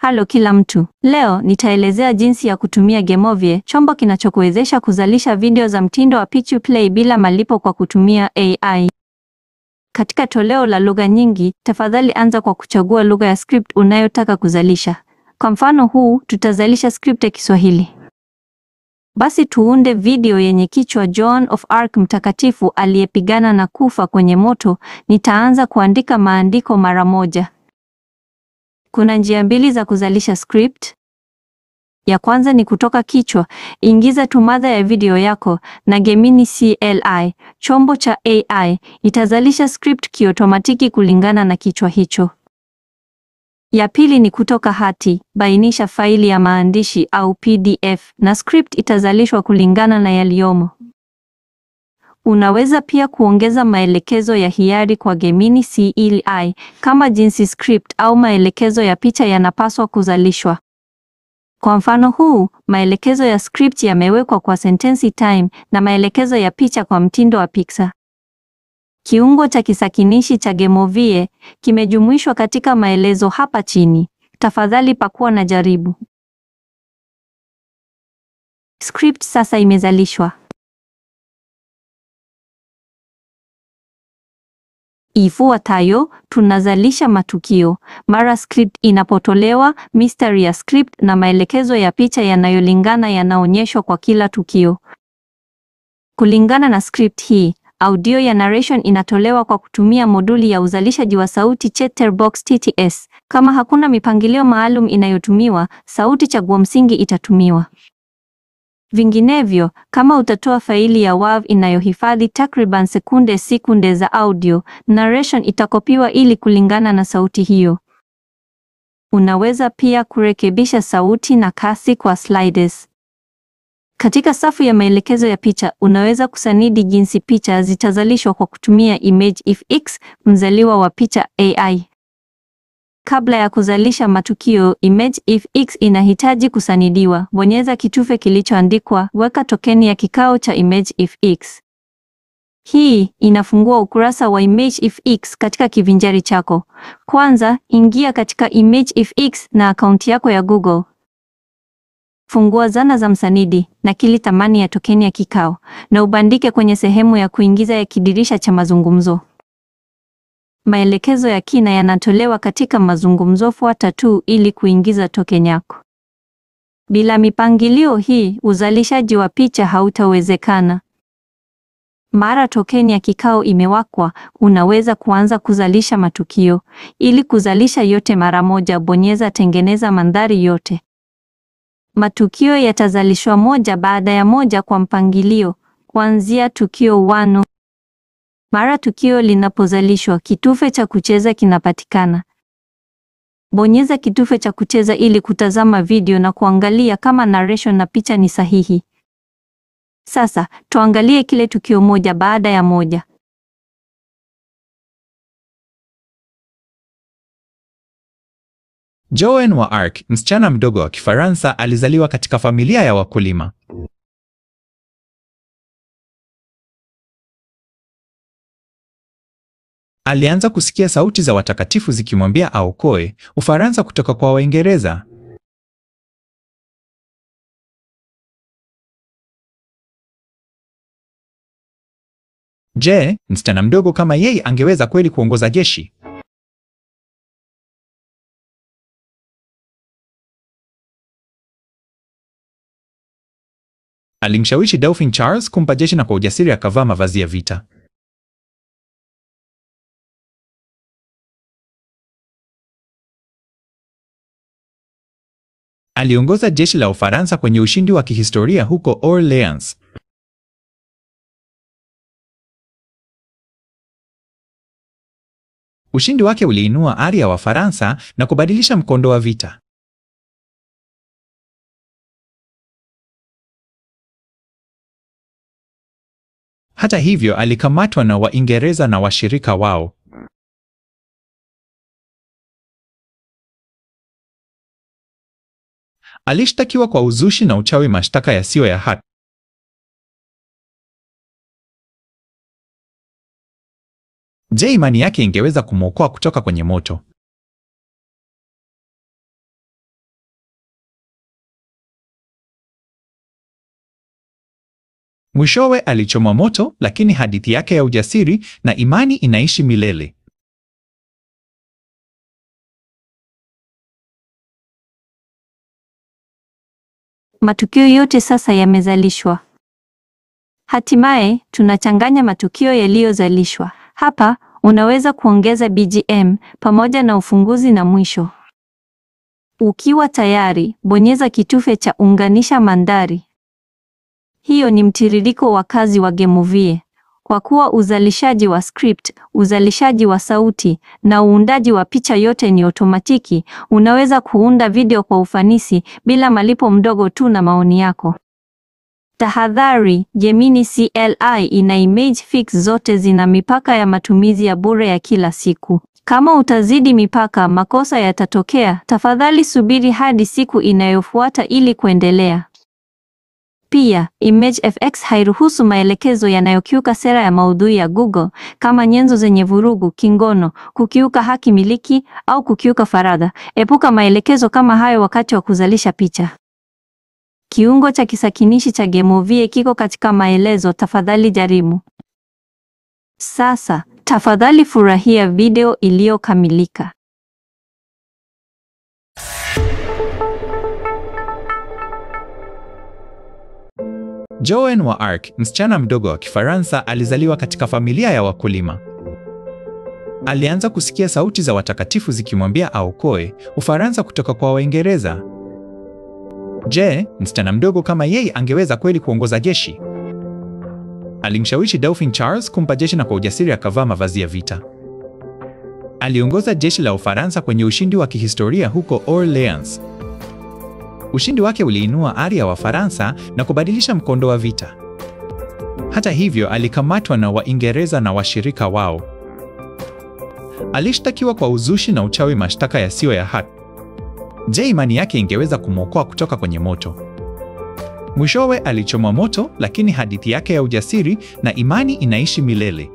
Halo kila mtu. Leo nitaelezea jinsi ya kutumia Gameovie, chombo kinachokuwezesha kuzalisha video za mtindo wa Pitch Play bila malipo kwa kutumia AI. Katika toleo la lugha nyingi, tafadhali anza kwa kuchagua lugha ya script unayotaka kuzalisha. Kwa mfano huu, tutazalisha script ya Kiswahili. Basi tuunde video yenye kichwa Joan of Arc, mtakatifu aliyepigana na kufa kwenye moto. Nitaanza kuandika maandiko mara moja. Kuna njia mbili za kuzalisha script. Ya kwanza ni kutoka kichwa. Ingiza tu mada ya video yako na Gemini CLI, chombo cha AI, itazalisha script kiotomatiki kulingana na kichwa hicho. Ya pili ni kutoka hati. Bainisha faili ya maandishi au PDF na script itazalishwa kulingana na yaliyomo. Unaweza pia kuongeza maelekezo ya hiari kwa Gemini CLI kama jinsi script au maelekezo ya picha yanapaswa kuzalishwa. Kwa mfano huu, maelekezo ya script yamewekwa kwa sentensi time na maelekezo ya picha kwa mtindo wa Pixar. Kiungo cha kisakinishi cha Gameovie kimejumuishwa katika maelezo hapa chini. Tafadhali pakua na jaribu. Script sasa imezalishwa. Ifuatayo, tunazalisha matukio. Mara script inapotolewa, mistari ya script na maelekezo ya picha yanayolingana yanaonyeshwa kwa kila tukio. Kulingana na script hii, audio ya narration inatolewa kwa kutumia moduli ya uzalishaji wa sauti Chatterbox TTS. Kama hakuna mipangilio maalum inayotumiwa, sauti chaguo msingi itatumiwa. Vinginevyo, kama utatoa faili ya WAV inayohifadhi takriban sekunde za audio, narration itakopiwa ili kulingana na sauti hiyo. Unaweza pia kurekebisha sauti na kasi kwa sliders. Katika safu ya maelekezo ya picha, unaweza kusanidi jinsi picha zitazalishwa kwa kutumia ImageFX, mzaliwa wa picha AI. Kabla ya kuzalisha matukio, ImageFX inahitaji kusanidiwa. Bonyeza kitufe kilichoandikwa weka tokeni ya kikao cha ImageFX. Hii inafungua ukurasa wa ImageFX katika kivinjari chako. Kwanza, ingia katika ImageFX na akaunti yako ya Google. Fungua zana za msanidi, nakili thamani ya tokeni ya kikao na ubandike kwenye sehemu ya kuingiza ya kidirisha cha mazungumzo. Maelekezo ya kina yanatolewa katika mazungumzo. Fuata tu ili kuingiza tokeni yako. Bila mipangilio hii, uzalishaji wa picha hautawezekana. Mara tokeni ya kikao imewekwa, unaweza kuanza kuzalisha matukio. Ili kuzalisha yote mara moja, bonyeza tengeneza mandhari yote. Matukio yatazalishwa moja baada ya moja kwa mpangilio, kuanzia tukio 1. Mara tukio linapozalishwa, kitufe cha kucheza kinapatikana. Bonyeza kitufe cha kucheza ili kutazama video na kuangalia kama narration na picha ni sahihi. Sasa, tuangalie kile tukio moja baada ya moja. Joan wa Arc, msichana mdogo wa Kifaransa, alizaliwa katika familia ya wakulima. Alianza kusikia sauti za watakatifu zikimwambia aokoe Ufaransa kutoka kwa Waingereza. Je, msichana mdogo kama yeye angeweza kweli kuongoza jeshi? Alimshawishi Dauphin Charles kumpa jeshi na kwa ujasiri akavaa mavazi ya vita. Aliongoza jeshi la Ufaransa kwenye ushindi wa kihistoria huko Orleans. Ushindi wake uliinua ari ya Wafaransa na kubadilisha mkondo wa vita. Hata hivyo, alikamatwa na Waingereza na washirika wao. Alishtakiwa kwa uzushi na uchawi, mashtaka yasiyo ya haki. Je, imani yake ingeweza kumwokoa kutoka kwenye moto? Mwishowe alichomwa moto, lakini hadithi yake ya ujasiri na imani inaishi milele. Matukio yote sasa yamezalishwa. Hatimaye tunachanganya matukio yaliyozalishwa. Hapa unaweza kuongeza BGM pamoja na ufunguzi na mwisho. Ukiwa tayari, bonyeza kitufe cha unganisha mandhari. Hiyo ni mtiririko wa kazi wa Gameovie. Kwa kuwa uzalishaji wa script, uzalishaji wa sauti na uundaji wa picha yote ni otomatiki, unaweza kuunda video kwa ufanisi bila malipo mdogo tu na maoni yako. Tahadhari, Gemini CLI na Image Fix zote zina mipaka ya matumizi ya bure ya kila siku. Kama utazidi mipaka, makosa yatatokea. Tafadhali subiri hadi siku inayofuata ili kuendelea. Pia, ImageFX hairuhusu maelekezo yanayokiuka sera ya maudhui ya Google kama nyenzo zenye vurugu, kingono, kukiuka haki miliki au kukiuka faragha. Epuka maelekezo kama hayo wakati wa kuzalisha picha. Kiungo cha kisakinishi cha Gameovie kiko katika maelezo, tafadhali jaribu. Sasa, tafadhali furahia video iliyokamilika. Joan wa Arc, msichana mdogo wa Kifaransa, alizaliwa katika familia ya wakulima. Alianza kusikia sauti za watakatifu zikimwambia aokoe Ufaransa kutoka kwa Waingereza. Je, msichana mdogo kama yeye angeweza kweli kuongoza jeshi? Alimshawishi Dauphin Charles kumpa jeshi na kwa ujasiri akavaa mavazi ya vita. Aliongoza jeshi la Ufaransa kwenye ushindi wa kihistoria huko Orleans. Ushindi wake uliinua ari ya Wafaransa na kubadilisha mkondo wa vita. Hata hivyo, alikamatwa na Waingereza na washirika wao. Alishtakiwa kwa uzushi na uchawi, mashtaka yasiyo ya haki. Je, imani yake ingeweza kumwokoa kutoka kwenye moto? Mwishowe alichomwa moto, lakini hadithi yake ya ujasiri na imani inaishi milele.